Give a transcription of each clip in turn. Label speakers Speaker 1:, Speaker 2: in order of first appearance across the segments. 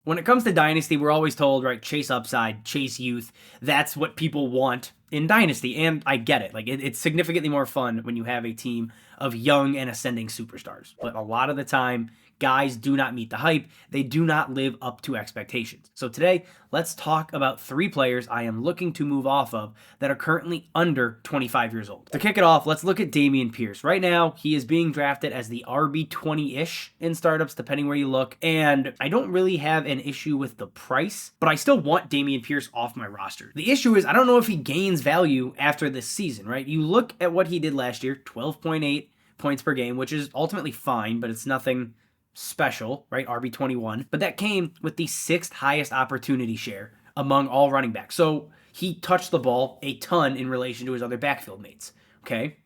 Speaker 1: When it comes to Dynasty, we're always told, right, chase upside, chase youth. That's what people want in Dynasty, and I get it. Like, it's significantly more fun when you have a team of young and ascending superstars. But a lot of the time, guys do not meet the hype. They do not live up to expectations. So today, let's talk about 3 players I am looking to move off of that are currently under 25 years old. To kick it off, let's look at Dameon Pierce. Right now, he is being drafted as the RB 20-ish in startups, depending where you look. And I don't really have an issue with the price, but I still want Dameon Pierce off my roster. The issue is I don't know if he gains value after this season, right? You look at what he did last year, 12.8 points per game, which is ultimately fine, but it's nothing special, right? RB21. But that came with the 6th highest opportunity share among all running backs. So he touched the ball a ton in relation to his other backfield mates. Okay,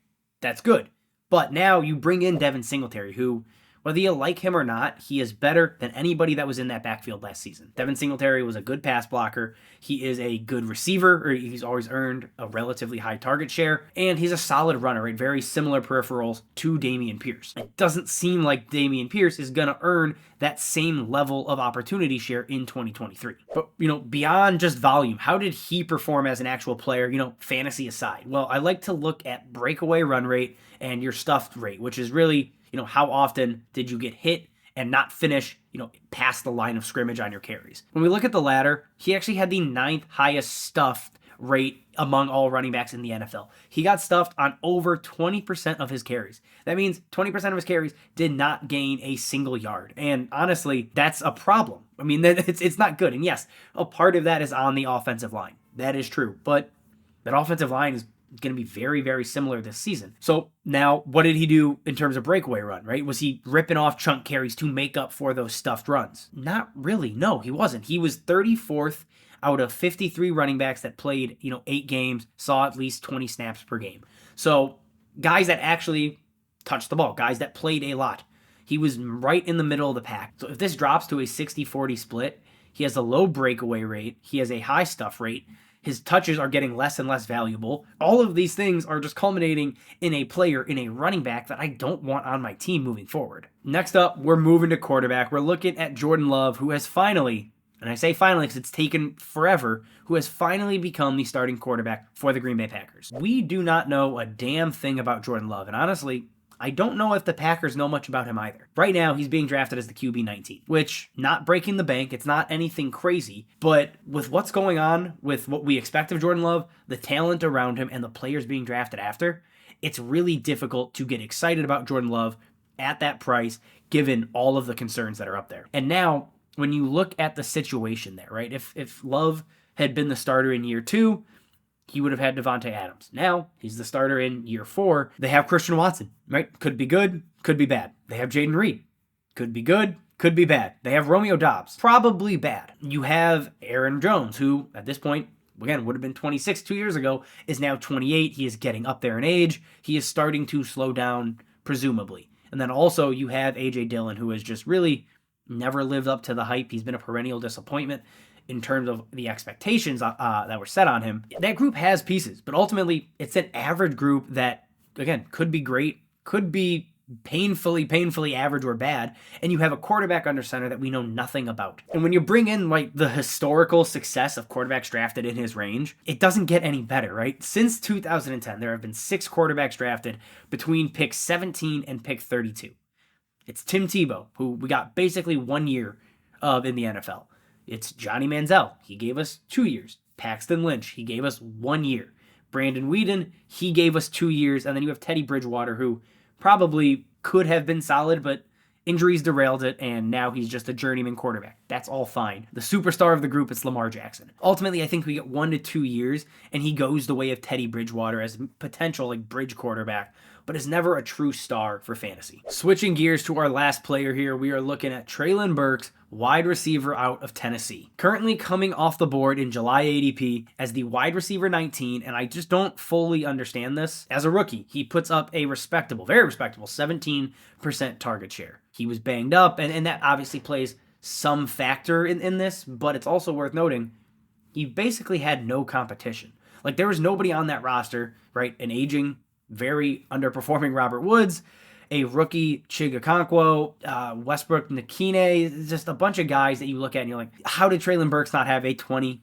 Speaker 1: that's good. But now you bring in Devin Singletary, who, whether you like him or not, he is better than anybody that was in that backfield last season. Devin Singletary was a good pass blocker. He is a good receiver, or he's always earned a relatively high target share, and he's a solid runner, right? Very similar peripherals to Dameon Pierce. It doesn't seem like Dameon Pierce is going to earn that same level of opportunity share in 2023. But, beyond just volume, how did he perform as an actual player, fantasy aside? Well, I like to look at breakaway run rate and your stuffed rate, which is really, how often did you get hit and not finish, past the line of scrimmage on your carries. When we look at the latter, he actually had the 9th highest stuffed rate among all running backs in the NFL. He got stuffed on over 20% of his carries. That means 20% of his carries did not gain a single yard. And honestly, that's a problem. I mean, it's not good. And yes, a part of that is on the offensive line. That is true. But that offensive line is going to be very, very similar this season. So now what did he do in terms of breakaway run, right? Was he ripping off chunk carries to make up for those stuffed runs? Not really. No, he wasn't. He was 34th out of 53 running backs that played, 8 games, saw at least 20 snaps per game. So guys that actually touched the ball, guys that played a lot. He was right in the middle of the pack. So if this drops to a 60-40 split, he has a low breakaway rate. He has a high stuff rate. His touches are getting less and less valuable. All of these things are just culminating in a player, in a running back that I don't want on my team moving forward. Next up, we're moving to quarterback. We're looking at Jordan Love, who has finally, and I say finally because it's taken forever, who has finally become the starting quarterback for the Green Bay Packers. We do not know a damn thing about Jordan Love, and honestly, I don't know if the Packers know much about him either. Right now, he's being drafted as the QB 19, which, not breaking the bank, it's not anything crazy, but with what's going on, with what we expect of Jordan Love, the talent around him, and the players being drafted after, it's really difficult to get excited about Jordan Love at that price, given all of the concerns that are up there. And now, when you look at the situation there, right, if Love had been the starter in year 2, he would have had Devontae Adams. Now, he's the starter in year 4. They have Christian Watson, right? Could be good, could be bad. They have Jaden Reed. Could be good, could be bad. They have Romeo Doubs. Probably bad. You have Aaron Jones, who, at this point, again, would have been 26 2 years ago, is now 28. He is getting up there in age. He is starting to slow down, presumably. And then also, you have A.J. Dillon, who has just really never lived up to the hype. He's been a perennial disappointment in terms of the expectations that were set on him. That group has pieces, but ultimately it's an average group that, again, could be great, could be painfully average or bad, and you have a quarterback under center that we know nothing about. And when you bring in like the historical success of quarterbacks drafted in his range, it doesn't get any better, right? Since 2010, there have been 6 quarterbacks drafted between pick 17 and pick 32. It's Tim Tebow, who we got basically 1 year of in the NFL. It's Johnny Manziel. He gave us 2 years. Paxton Lynch. He gave us 1 year. Brandon Weeden. He gave us 2 years. And then you have Teddy Bridgewater, who probably could have been solid, but injuries derailed it, and now he's just a journeyman quarterback. That's all fine. The superstar of the group is Lamar Jackson. Ultimately, I think we get 1 to 2 years, and he goes the way of Teddy Bridgewater as a potential bridge quarterback, but is never a true star for fantasy. Switching gears to our last player here, we are looking at Treylon Burks, wide receiver out of Tennessee. Currently coming off the board in July ADP as the wide receiver 19, and I just don't fully understand this. As a rookie, he puts up a respectable, very respectable 17% target share. He was banged up, and that obviously plays some factor in this, but it's also worth noting, he basically had no competition. There was nobody on that roster, right? An aging, very underperforming Robert Woods, a rookie Chigakonkwo, Westbrook Nakine, just a bunch of guys that you look at and you're like, how did Treylon Burks not have a 25%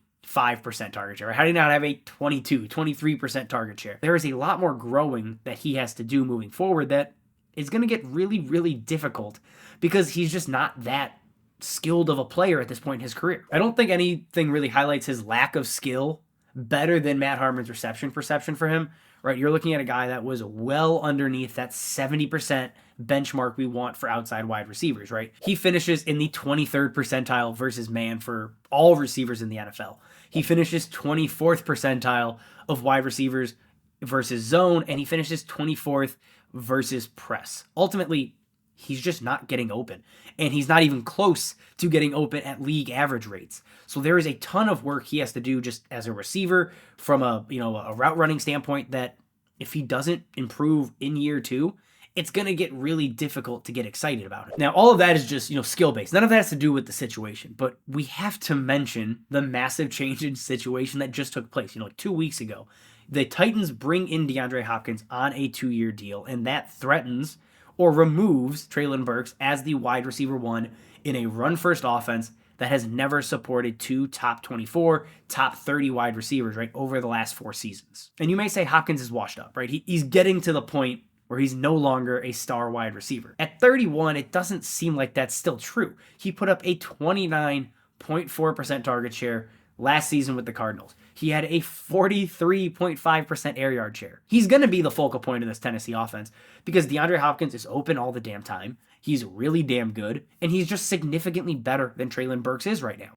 Speaker 1: target share? How did he not have a 23% target share? There is a lot more growing that he has to do moving forward that is going to get really, really difficult because he's just not that skilled of a player at this point in his career. I don't think anything really highlights his lack of skill better than Matt Harmon's reception perception for him, right? You're looking at a guy that was well underneath that 70% benchmark we want for outside wide receivers, right? He finishes in the 23rd percentile versus man for all receivers in the NFL. He finishes 24th percentile of wide receivers versus zone, and he finishes 24th versus press. Ultimately, he's just not getting open, and he's not even close to getting open at league average rates. So there is a ton of work he has to do just as a receiver from a route running standpoint that if he doesn't improve in year 2, it's going to get really difficult to get excited about it. Now, all of that is just, skill-based. None of that has to do with the situation, but we have to mention the massive change in situation that just took place. Like 2 weeks ago, the Titans bring in DeAndre Hopkins on a 2-year deal, and that threatens or removes Treylon Burks as the wide receiver 1 in a run-first offense that has never supported 2 top 24, top 30 wide receivers, right, over the last 4 seasons. And you may say Hopkins is washed up, right? He's getting to the point where he's no longer a star wide receiver. At 31, it doesn't seem like that's still true. He put up a 29.4% target share last season with the Cardinals. He had a 43.5% air yard share. He's going to be the focal point of this Tennessee offense because DeAndre Hopkins is open all the damn time. He's really damn good, and he's just significantly better than Treylon Burks is right now.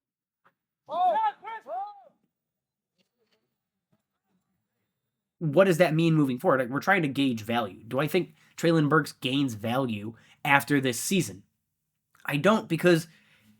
Speaker 1: What does that mean moving forward? Like, we're trying to gauge value. Do I think Treylon Burks gains value after this season? I don't, because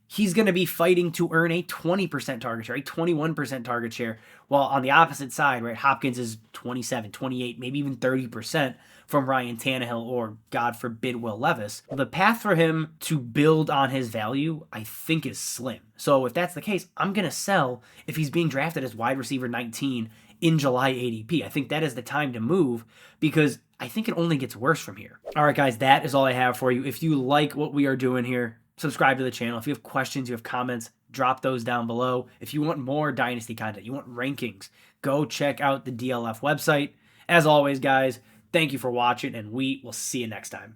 Speaker 1: he's going to be fighting to earn a 20% target share, a 21% target share, while on the opposite side, right, Hopkins is 27, 28, maybe even 30% from Ryan Tannehill or, God forbid, Will Levis. The path for him to build on his value, I think, is slim. So if that's the case, I'm going to sell if he's being drafted as wide receiver 19 in July ADP. I think that is the time to move because I think it only gets worse from here. All right, guys, that is all I have for you. If you like what we are doing here, subscribe to the channel. If you have questions, you have comments, drop those down below. If you want more Dynasty content, you want rankings, go check out the DLF website. As always, guys, thank you for watching, and we will see you next time.